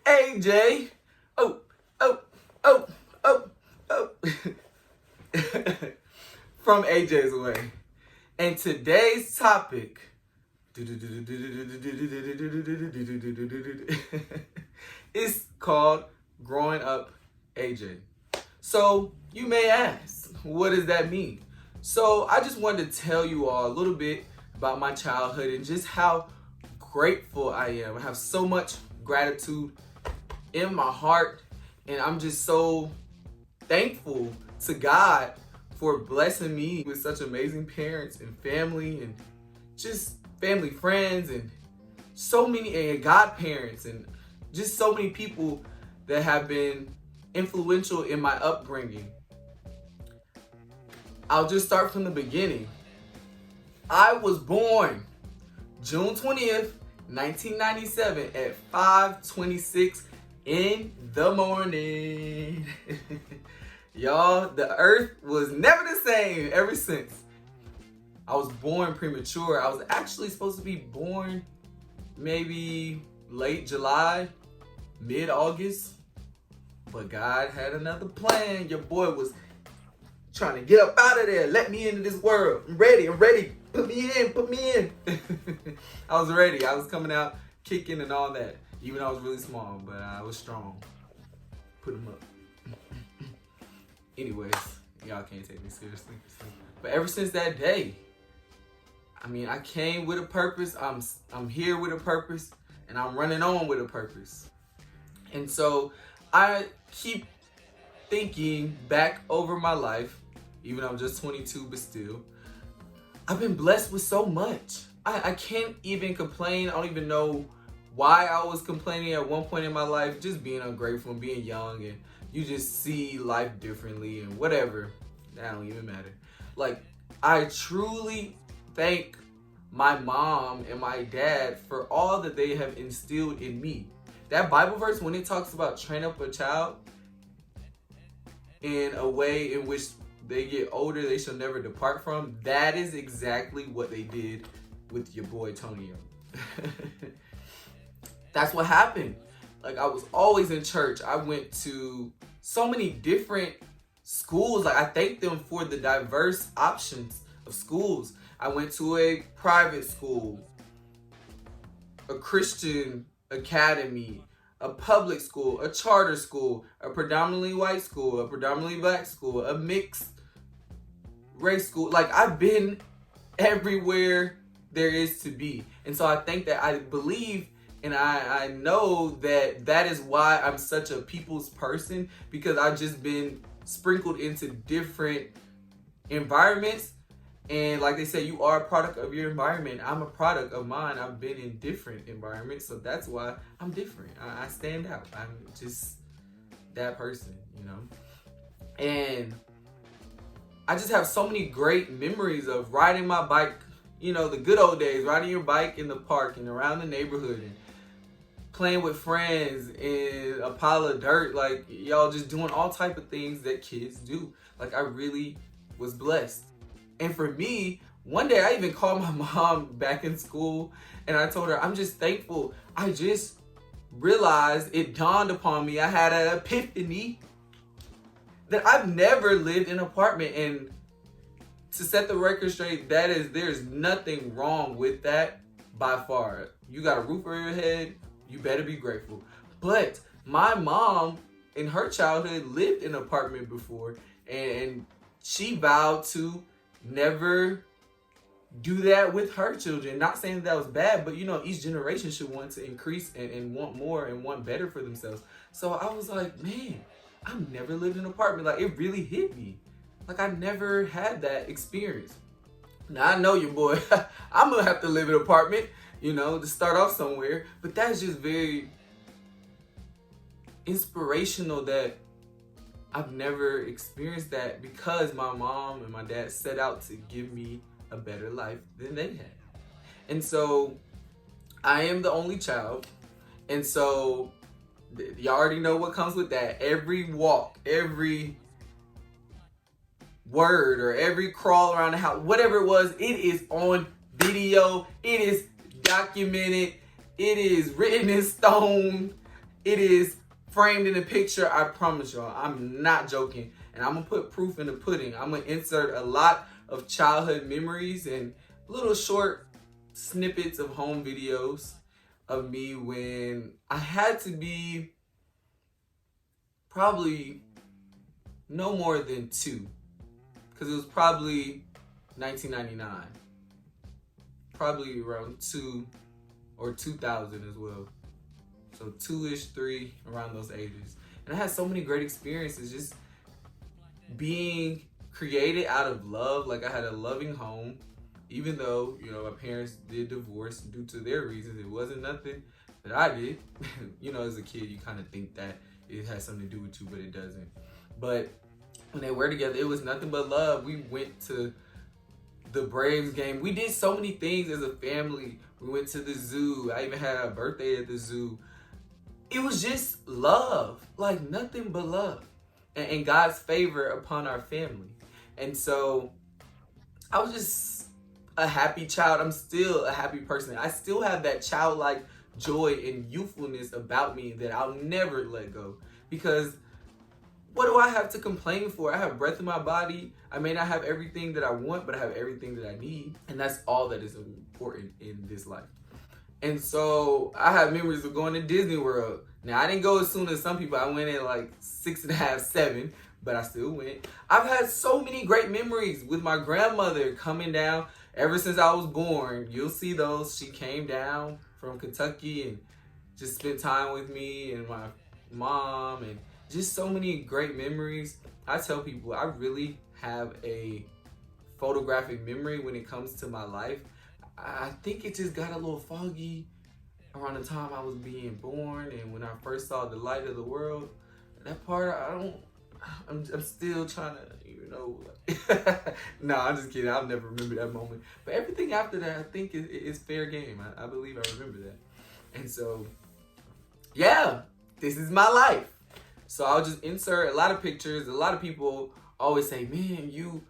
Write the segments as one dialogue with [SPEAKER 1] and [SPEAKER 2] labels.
[SPEAKER 1] AJ. Oh, oh, oh, oh, oh. From AJ's Way. And today's topic is called Growing Up AJ. So you may ask, what does that mean? So I just wanted to tell you all a little bit about my childhood and just how grateful I am. I have so much gratitude in my heart, and I'm just so thankful to God for blessing me with such amazing parents and family and just family friends and so many, and godparents and just so many people that have been influential in my upbringing. I'll just start from the beginning. I was born June 20th, 1997 at 5:26 in the morning. Y'all, the earth was never the same ever since. I was born premature. I was actually supposed to be born maybe late July, mid-August. But God had another plan. Your boy was trying to get up out of there. Let me into this world. I'm ready. Put me in. I was ready. I was coming out kicking and all that. Even though I was really small, but I was strong. Put him up. Anyways, y'all can't take me seriously. But ever since that day, I came with a purpose. I'm here with a purpose, and I'm running on with a purpose. And so I keep thinking back over my life, even though I'm just 22, but still, I've been blessed with so much. I can't even complain. I don't even know why I was complaining at one point in my life, just being ungrateful and being young, and you just see life differently and whatever. That don't even matter. Like, I truly thank my mom and my dad for all that they have instilled in me. That Bible verse, when it talks about train up a child in a way in which they get older, they shall never depart from, that is exactly what they did with your boy Tonio. That's what happened. Like, I was always in church. I went to so many different schools. Like, I thank them for the diverse options of schools. I went to a private school, a Christian academy, a public school, a charter school, a predominantly white school, a predominantly black school, a mixed race school. Like, I've been everywhere there is to be. And so I think that I believe and I know that that is why I'm such a people's person, because I've just been sprinkled into different environments. And like they say, you are a product of your environment. I'm a product of mine. I've been in different environments, so that's why I'm different. I stand out. I'm just that person, you know? And I just have so many great memories of riding my bike, you know, the good old days, riding your bike in the park and around the neighborhood and playing with friends in a pile of dirt, like y'all just doing all type of things that kids do. Like, I really was blessed. And for me, one day I even called my mom back in school and I told her, I'm just thankful. I just realized, it dawned upon me, I had an epiphany that I've never lived in an apartment. And to set the record straight, there's nothing wrong with that by far. You got a roof over your head, you better be grateful. But my mom in her childhood lived in an apartment before, and she vowed to never do that with her children. Not saying that was bad, but you know, each generation should want to increase and want more and want better for themselves. So I was like, man, I've never lived in an apartment. Like, it really hit me. Like, I never had that experience. Now, I know your boy, I'm gonna have to live in an apartment, you know, to start off somewhere. But that's just very inspirational that I've never experienced that, because my mom and my dad set out to give me a better life than they had. And so I am the only child. And so y'all already know what comes with that. Every walk, every word, or every crawl around the house, whatever it was, it is on video. It is documented. It is written in stone. It is framed in a picture, I promise y'all. I'm not joking. And I'm gonna put proof in the pudding. I'm gonna insert a lot of childhood memories and little short snippets of home videos of me when I had to be probably no more than 2. Because it was probably 1999. Probably around 2 or 2000 as well. So 2-ish, 3, around those ages. And I had so many great experiences just being created out of love. Like, I had a loving home, even though, you know, my parents did divorce due to their reasons. It wasn't nothing that I did. You know, as a kid, you kind of think that it has something to do with you, but it doesn't. But when they were together, it was nothing but love. We went to the Braves game. We did so many things as a family. We went to the zoo. I even had a birthday at the zoo. It was just love, like nothing but love, and God's favor upon our family. And so I was just a happy child. I'm still a happy person. I still have that childlike joy and youthfulness about me that I'll never let go. Because what do I have to complain for? I have breath in my body. I may not have everything that I want, but I have everything that I need. And that's all that is important in this life. And so I have memories of going to Disney World. Now, I didn't go as soon as some people. I went at like 6.5, 7, but I still went. I've had so many great memories with my grandmother coming down ever since I was born. You'll see those. She came down from Kentucky and just spent time with me and my mom, and just so many great memories. I tell people I really have a photographic memory when it comes to my life. I think it just got a little foggy around the time I was being born and when I first saw the light of the world. That part, I'm still trying to, you know. No, I'm just kidding. I'll never remember that moment. But everything after that, I think is fair game. I believe I remember that. And so, yeah, this is my life. So I'll just insert a lot of pictures. A lot of people always say, man, you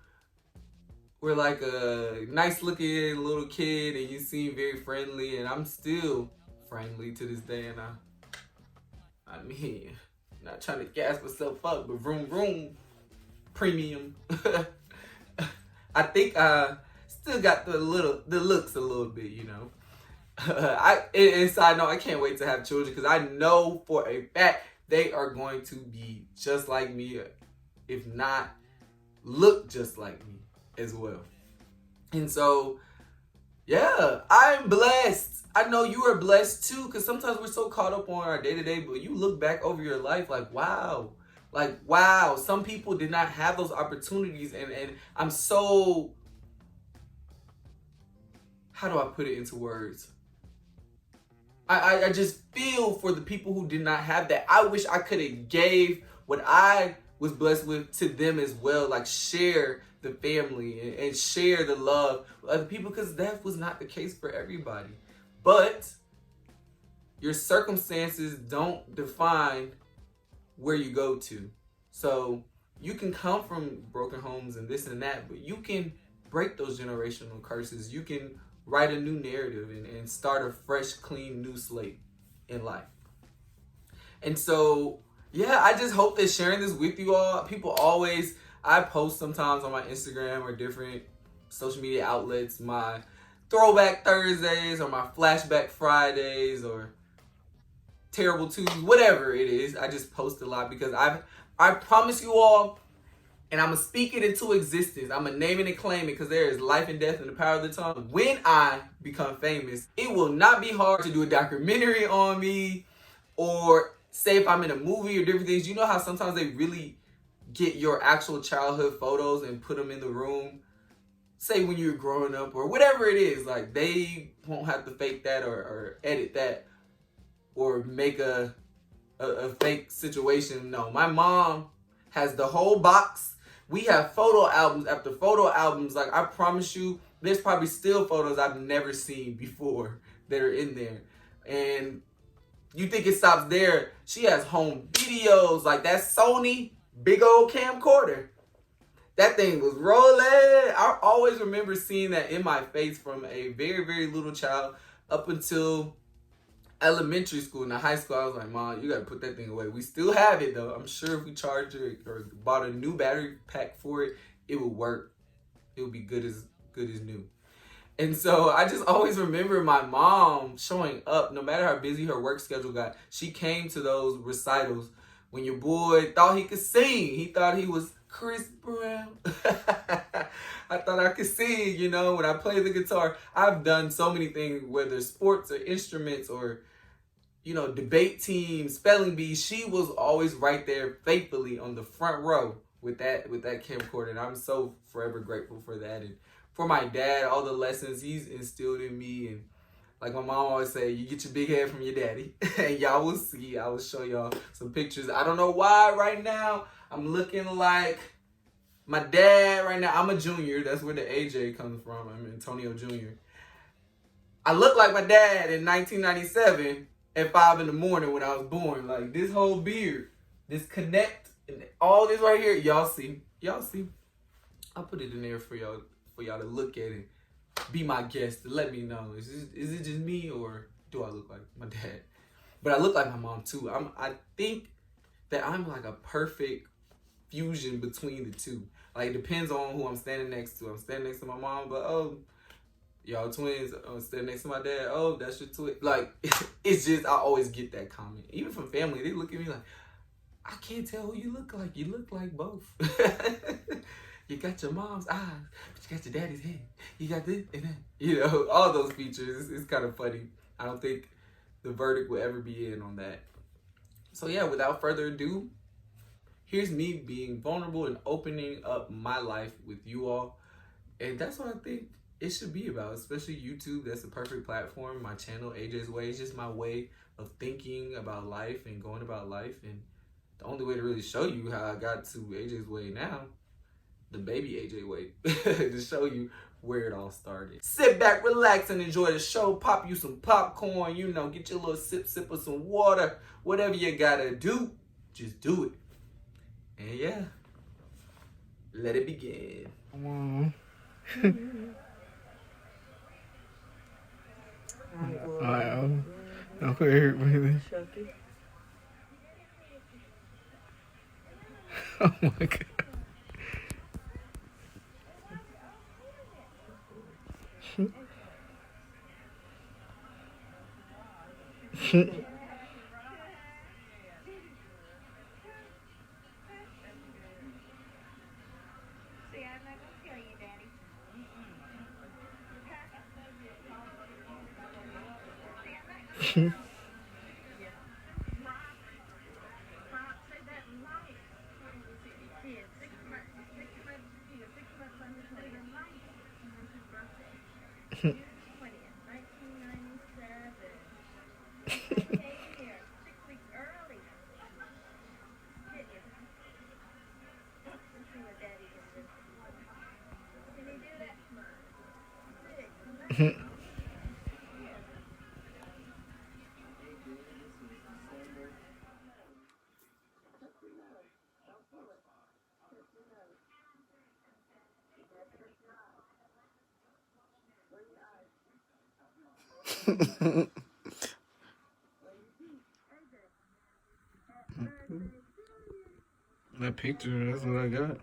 [SPEAKER 1] were like a nice looking little kid and you seem very friendly, and I'm still friendly to this day. And I mean, not trying to gas myself up, but vroom vroom, premium. I think I still got the looks a little bit, you know. And side note, I can't wait to have children because I know for a fact they are going to be just like me, if not look just like me as well. And so, yeah, I'm blessed. I know you are blessed too, because sometimes we're so caught up on our day-to-day, but you look back over your life like, wow, some people did not have those opportunities. And I'm so, how do I put it into words? I just feel for the people who did not have that. I wish I could have gave what I was blessed with to them as well. Like, share the family and share the love with other people, because that was not the case for everybody. But your circumstances don't define where you go to. So you can come from broken homes and this and that, but you can break those generational curses. You can write a new narrative and start a fresh, clean, new slate in life. And so, yeah, I just hope that sharing this with you all, I post sometimes on my Instagram or different social media outlets, my Throwback Thursdays or my Flashback Fridays or Terrible Tuesdays, whatever it is. I just post a lot because I promise you all, and I'm going to speak it into existence. I'm going to name it and claim it, because there is life and death in the power of the tongue. When I become famous, it will not be hard to do a documentary on me, or say if I'm in a movie or different things. You know how sometimes they really get your actual childhood photos and put them in the room? Say when you're growing up or whatever it is. Like, they won't have to fake that or edit that or make a fake situation. No, my mom has the whole box. We have photo albums after photo albums. Like, I promise you, there's probably still photos I've never seen before that are in there. And you think it stops there. She has home videos. Like, that Sony big old camcorder. That thing was rolling. I always remember seeing that in my face from a very, very little child up until elementary school. Now high school, I was like, Mom, you gotta put that thing away. We still have it though. I'm sure if we charged it or bought a new battery pack for it, it would work. It would be good as new. And so I just always remember my mom showing up, no matter how busy her work schedule got. She came to those recitals when your boy thought he could sing. He thought he was Chris Brown. I thought I could sing, you know, when I play the guitar. I've done so many things, whether sports or instruments or, you know, debate teams, spelling bees. She was always right there faithfully on the front row with that camcorder. And I'm so forever grateful for that. And for my dad, all the lessons he's instilled in me. And like my mom always say, you get your big head from your daddy. And y'all will see. I will show y'all some pictures. I don't know why right now I'm looking like my dad right now. I'm a junior. That's where the AJ comes from. I'm Antonio Jr. I look like my dad in 1997 at 5 in the morning when I was born. Like this whole beard, this connect, and all this right here. Y'all see. Y'all see. I'll put it in there for y'all to look at it. Be my guest to let me know. Is it just me or do I look like my dad? But I look like my mom too. I think that I'm like a perfect fusion between the two. Like it depends on who I'm standing next to. I'm standing next to my mom, but oh, y'all twins. I'm standing next to my dad. Oh, that's your twin. Like it's just I always get that comment. Even from family, they look at me like, I can't tell who you look like. You look like both. You got your mom's eyes, but you got your daddy's head. You got this and that. You know, all those features. It's kind of funny. I don't think the verdict will ever be in on that. So yeah, without further ado, here's me being vulnerable and opening up my life with you all. And that's what I think it should be about, especially YouTube. That's the perfect platform. My channel, AJ's Way, is just my way of thinking about life and going about life. And the only way to really show you how I got to AJ's Way now, the baby AJ Way, to show you where it all started. Sit back, relax, and enjoy the show. Pop you some popcorn, you know, get your little sip of some water. Whatever you gotta do, just do it. And yeah, let it begin.
[SPEAKER 2] Come on. Don't put it really. Oh my God. That picture, that's what I got.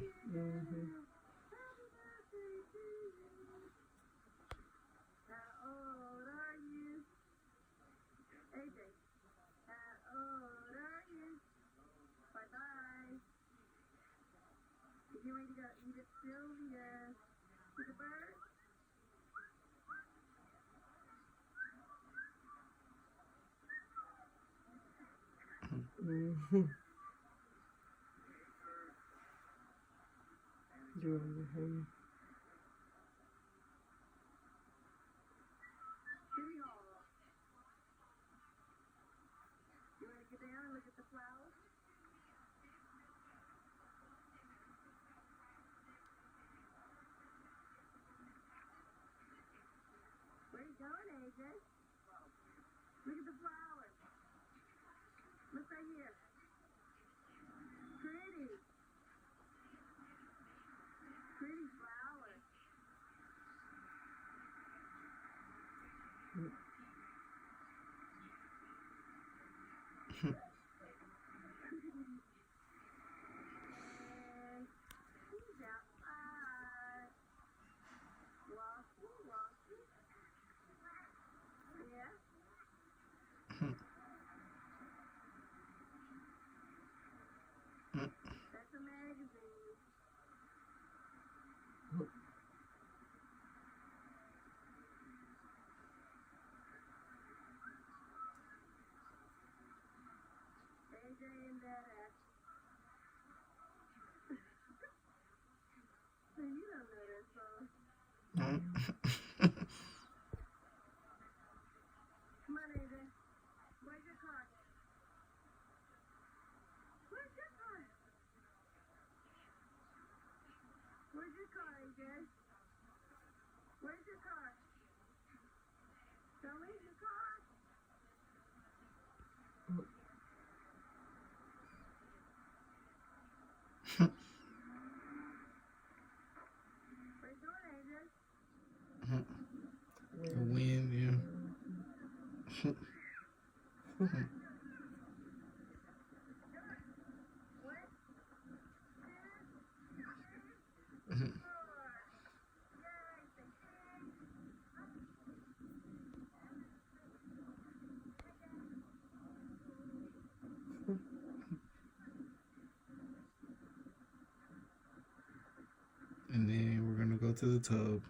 [SPEAKER 3] Look at the flowers. Look right here. Pretty. Pretty flowers. And he's outside. Walking, walking. Yeah. That's a magazine. AJ and Dad. So you don't know that song. Come on, AJ. Where's your car? Where's your car? Where's your car, AJ? Where's your car? Show me your car. Where you going, AJ?
[SPEAKER 2] The wind, yeah. And then we're gonna go to the tub.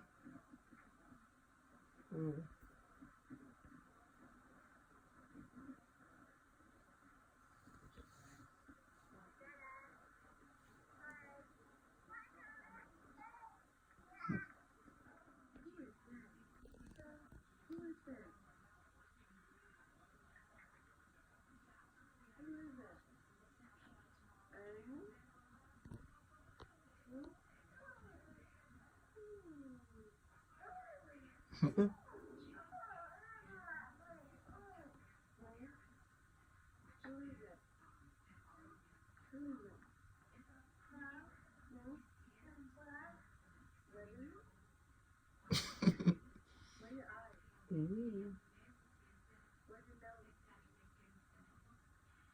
[SPEAKER 3] Where's your nose?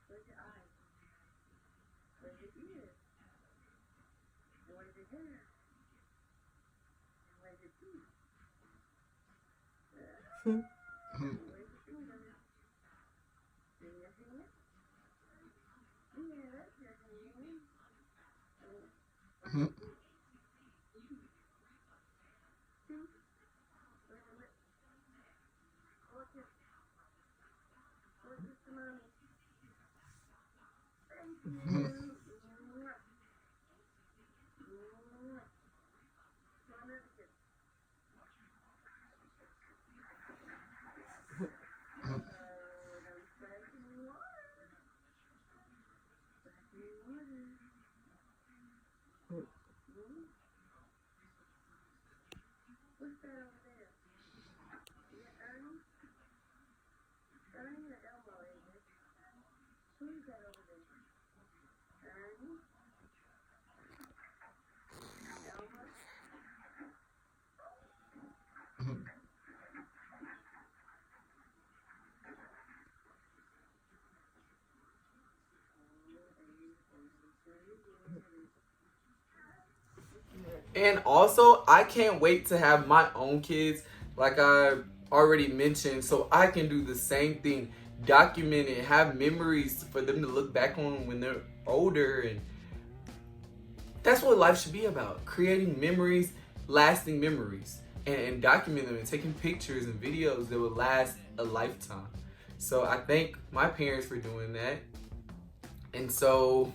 [SPEAKER 3] Where's your eyes? Where's your ears? Where's your hair? Where's your teeth? Where's your fingers? In your hand? Yeah, that's your hand. What's this to mommy? Thank you. Another kiss. Don't splash any water. Splash any water. What's that over there? Is it Ernie? Ernie or Elmo, is it? Who's that over there? Ernie? Elmo?
[SPEAKER 1] And also, I can't wait to have my own kids, like I already mentioned, so I can do the same thing, document it, have memories for them to look back on when they're older. And that's what life should be about, creating memories, lasting memories, and document them and taking pictures and videos that will last a lifetime. So I thank my parents for doing that. And so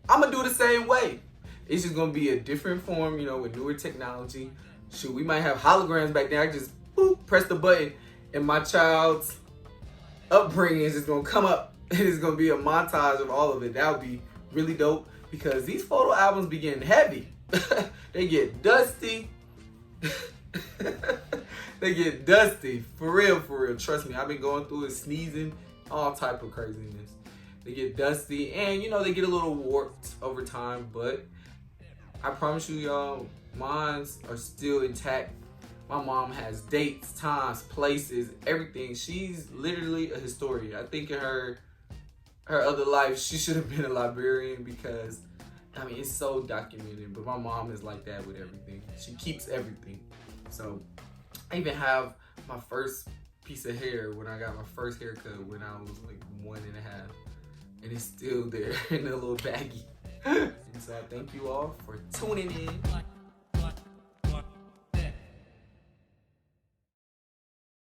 [SPEAKER 1] I'm gonna do the same way. It's just gonna be a different form, with newer technology. Shoot, we might have holograms back there. I just press the button and my child's upbringing is just gonna come up and it's gonna be a montage of all of it. That would be really dope because these photo albums be getting heavy. They get dusty. They get dusty. For real. Trust me, I've been going through it, sneezing, all type of craziness. They get dusty and they get a little warped over time, but I promise you, y'all, mines are still intact. My mom has dates, times, places, everything. She's literally a historian. I think in her her other life, she should have been a librarian because, I mean, it's so documented. But my mom is like that with everything. She keeps everything. So I even have my first piece of hair when I got my first haircut when I was like 1.5. And it's still there in a little baggie. And so I thank you all for tuning in.